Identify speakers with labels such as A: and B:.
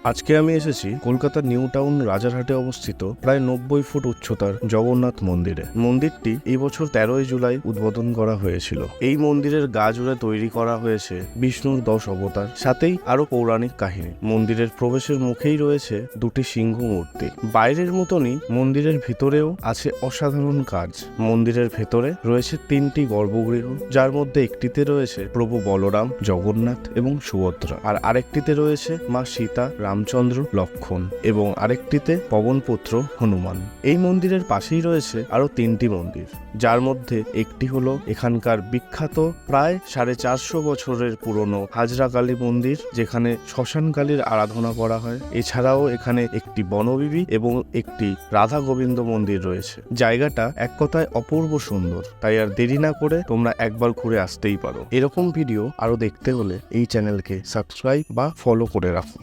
A: আজকে আমি এসেছি কলকাতার নিউ টাউন রাজারহাটে অবস্থিত প্রায় 90 ফুট উচ্চতার জগন্নাথ মন্দিরে। মন্দিরটি এই বছর 13ই জুলাই উদ্বোধন করা হয়েছিল। এই মন্দিরের গা জুড়ে তৈরি করা হয়েছে বিষ্ণুর 10 অবতার, সাথেই আরো পৌরাণিক কাহিনী। মন্দিরের প্রবেশের মুখেই রয়েছে দুটি সিংহ মূর্তি। বাইরের মতনই মন্দিরের ভিতরেও আছে অসাধারণ কাজ। মন্দিরের ভেতরে রয়েছে 3টি গর্ভগৃহ, যার মধ্যে একটিতে রয়েছে প্রভু বলরাম, জগন্নাথ এবং সুভদ্রা, আর আরেকটিতে রয়েছে মা সীতা, রামচন্দ্র, লক্ষণ এবং আরেকটিতে পবনপুত্র হনুমান। এই মন্দিরের পাশেই রয়েছে আরো 3টি মন্দির, যার মধ্যে একটি হলো এখানকার বিখ্যাত প্রায় 450 বছরের পুরনো হাজরা কালী মন্দির, যেখানে শ্মশান কালীর আরাধনা করা হয়। এছাড়াও এখানে একটি বনবিবি এবং একটি রাধা গোবিন্দ মন্দির রয়েছে। জায়গাটা এক কথায় অপূর্ব সুন্দর, তাই আর দেরি না করে তোমরা একবার ঘুরে আসতেই পারো। এরকম ভিডিও আরো দেখতে হলে এই চ্যানেলকে সাবস্ক্রাইব বা ফলো করে রাখো।